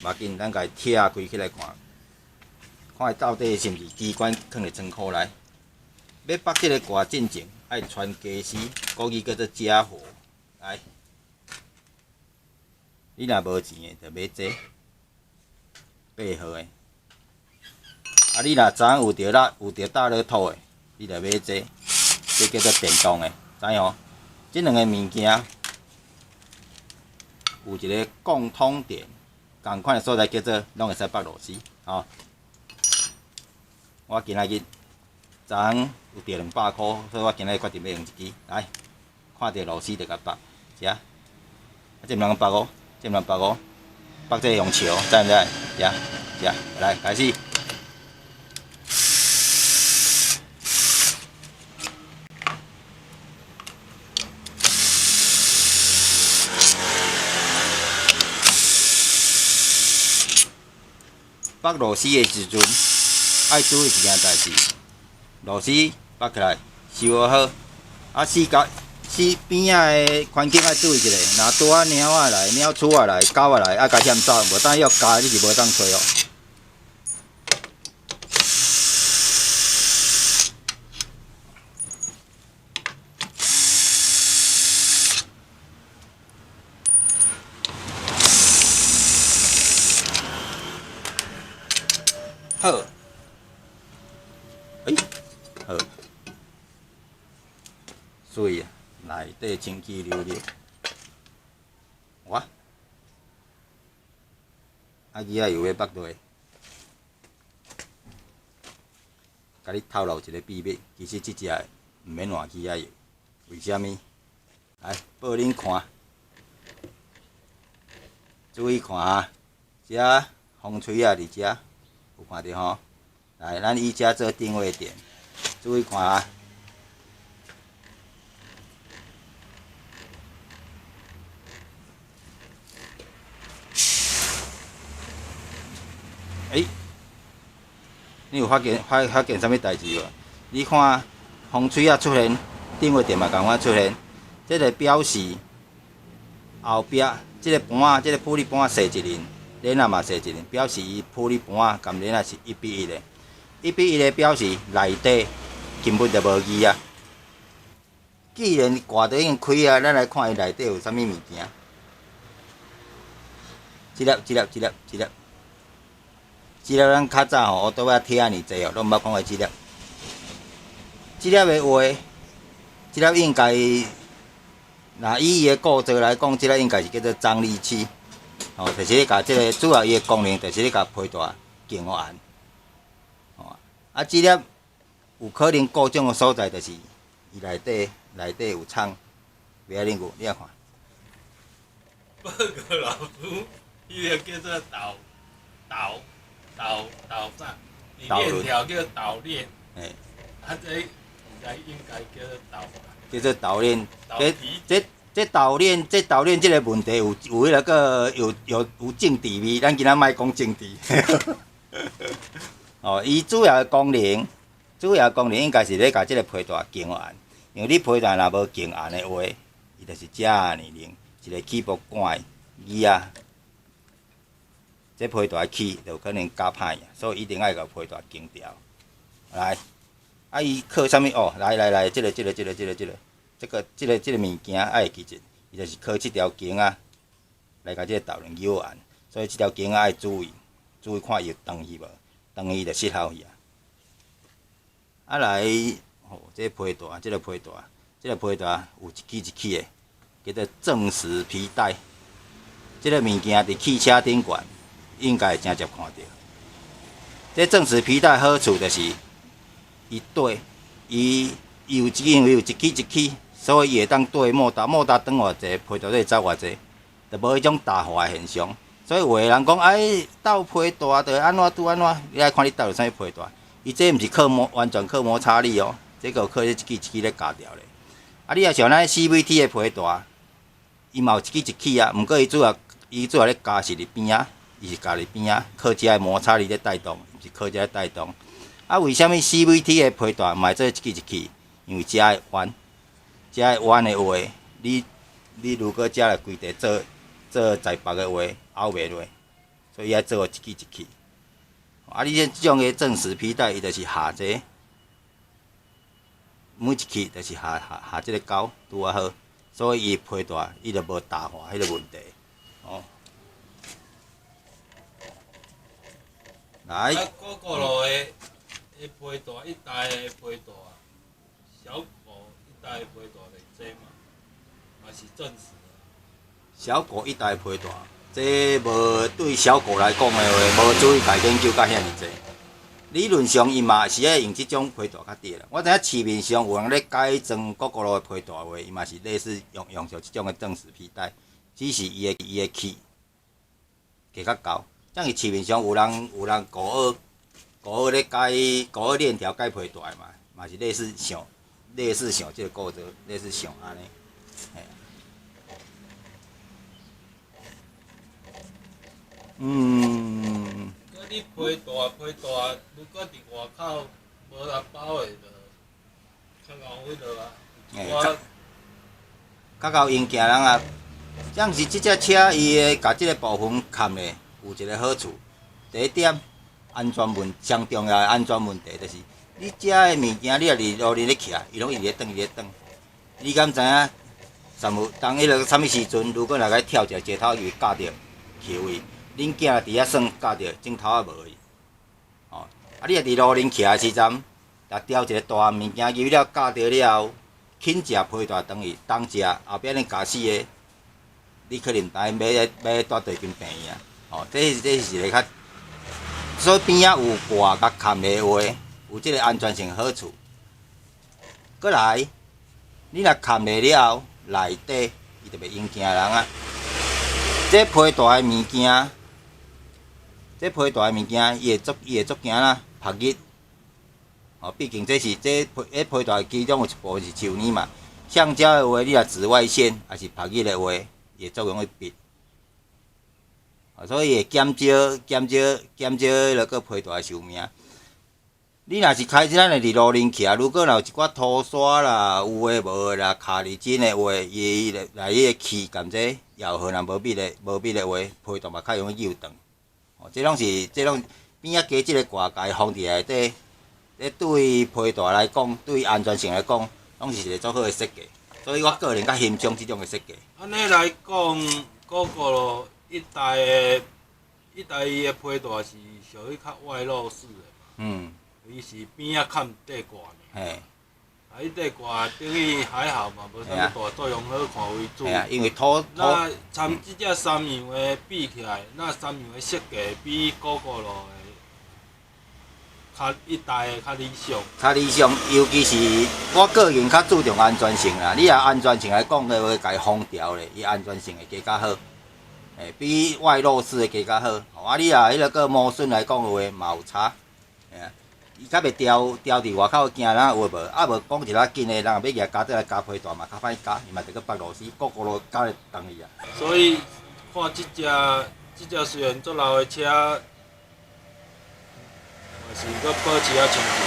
无要紧，咱家己拆开起来看，看伊到底是毋是机关放伫仓库内。要拔即个挂进前，爱传家师，国语叫做家伙。来，你若无钱的，就买这8号的。啊，你若昨昏有着大乐透的，你就买这，这叫做电动的，知影？即两个物件有一个共通点，同款的所在叫做拢会使拔螺丝，吼。我今仔日昨昏有着200箍，所以我今仔日决定要用一支。来，看到螺丝就甲拔，食。啊，这毋通拔哦，这毋通拔哦，拔这用笑，知毋知？食，来开始。拔螺丝的时阵，爱注意一件代志，螺丝拔起来收好，啊四边仔的环境爱注意一下，若拄啊猫仔来、猫鼠仔来、狗仔来，爱甲险走，无当要加你是无当吹哦。好，好，水啊，内底清气流流，哇，啊鱼仔又要剥落，甲你透露一个秘密，其实即只毋免换鱼仔油，为虾米？来报恁看，注意看啊，遮风吹啊伫遮。有看到吼？来，咱以遮做定位点，注意看啊！你有发现啥物代志无？你看风吹啊出现，定位点嘛共款出现，这个表示后壁这个盘啊，这个玻璃盘细一轮。链仔嘛细一轮，表示伊玻璃盘仔含链仔是1:1的，1:1的表示内底根本就无字啊。既然挂都已经开啊，咱来看伊内底有啥物物件。即粒，咱较早吼，倒仔贴啊尼济哦，拢毋捌看过即粒。即粒的话，即粒应该，若以伊的构造来讲，即粒应该是叫做张力器。哦，就是咧甲即个主要伊的功能，就是咧甲批大更完。哦，啊，即粒有可能故障的所在，就是伊内底有厂，袂晓恁有，你啊看。报告老师，伊个叫做导啥？链条叫导链。嘿。啊，这应该叫做导啥？叫做导链。导皮。这导链这个问题有迄个有政治味，咱今仔莫讲政治。哦，伊主要的功能应该是咧甲即个批大更完，因为你批大若无更完的话，伊就是遮尔零，一个起步管椅啊，这批大起就可能加歹，所以一定爱甲批大更掉。来，啊伊靠啥物？哦，来，这个物件爱会记住，伊就是靠即条绳啊来甲即个导链扭完，所以即条绳啊爱注意看伊有断去无，断去就失效去啊。啊来，哦，这个批大有一起的，叫做正时皮带。即个物件伫汽车顶悬应该会真常看到。这正时皮带好处就是，伊因为有一起。所以伊会当对莫达长偌济，批大会走偌济，就无迄种打滑的现象。所以有个人讲，斗批大就安怎拄安怎，你爱看你斗着啥物批大。伊这毋是完全靠摩擦力哦，这个靠一支咧夹掉咧。啊，你若像咱 CVT 的批大，伊嘛有一起啊，毋过伊主要咧夹是伫边啊，伊是夹伫边啊，靠遮个摩擦力咧带动，毋是靠遮个带动。啊，为虾米 CVT 的批大毋爱做一起？因为遮会弯。遮个弯的话，你如果遮来规地做在白的话，凹袂落，所以爱做一支一支。啊，你即种个正时皮带，伊就是下这每一支就是下即个胶拄啊好，所以伊皮带伊就无打滑迄个问题。哦，来。啊，古古路的皮带，一代的皮带，小狗一代的皮带就这嘛，嘛是正时。小狗一代皮带，这无对小狗来讲的话，无注意家研究到遐尔济。理论上，伊嘛是爱用即种皮带较对啦。我知影市面上有人咧改装古古路的皮带话，伊嘛是类似用着即种的正时皮带，只是伊的气加较厚。像是市面上有人古学咧改古学链条改皮带嘛是类似像即个构造，类似像安尼。嗯。佮你皮带，如果伫外口无人包的，就较后迄落啊。较到用行人啊，像是即只车伊会甲即个部分砍咧，有一个好处。第一点，安全上重要的安全问题就是，你食的物件，你若伫路咧徛，伊拢一直咧转。你敢知影？当迄个啥物时阵，如果若甲跳一个街头，伊会夹着去位。恁囝伫遐耍夹着，镜头也无去。哦，啊，你若伫路顶徛的时阵，若叼一个大物件入了夹着了后，紧食皮带转去，当食后壁恁夹死的，你可能买带地根病院啊。哦，这是一个较，所以边仔有挂甲砍的话，有即个安全性好处。过来，你若砍袂了后，内底伊就袂影惊人啊。这皮带的物件。这皮带的物件，伊会足惊啦，晒日。哦，毕竟这皮带其中有一部分是树泥嘛。橡胶的话，你若紫外线还是晒日的话，伊会足容易闭。哦，所以会减少那个皮带的寿命。你若是开始咱伫路顶徛，如果若有一寡土沙啦、有诶无诶啦、卡里针的话，伊内迄个气含这药盒若无密的话，皮带嘛较容易扭断。哦，这拢边仔加即个挂架放伫内底，这对皮带来讲，对安全性来讲，拢是一个足好的设计。所以我个人较欣赏即种的设计。安尼来讲，古路一代伊的皮带是属于较外露式的嘛。嗯。伊是边仔看底挂呢。嘿。啊，伊底挂等于还好嘛，无啥物大作用，好看为主。嘿啊，因为土。那参即只三样的比起来，那三样的设计比古路的较一代的较理想。较理想，尤其是我个人较注重安全性啦。你若安全性来讲的话，家己封条咧，伊安全性会加较好。比外露式的加较好。啊，你若迄个个磨损来讲的话，嘛有差。伊较袂掉伫外口惊人有无？啊无讲一仔紧的，人若要举加倒来加皮带嘛，较歹加，伊嘛得个北螺丝，古路加咧动伊啊。所以看即只虽然足老的车，嘛是搁保持啊清洁。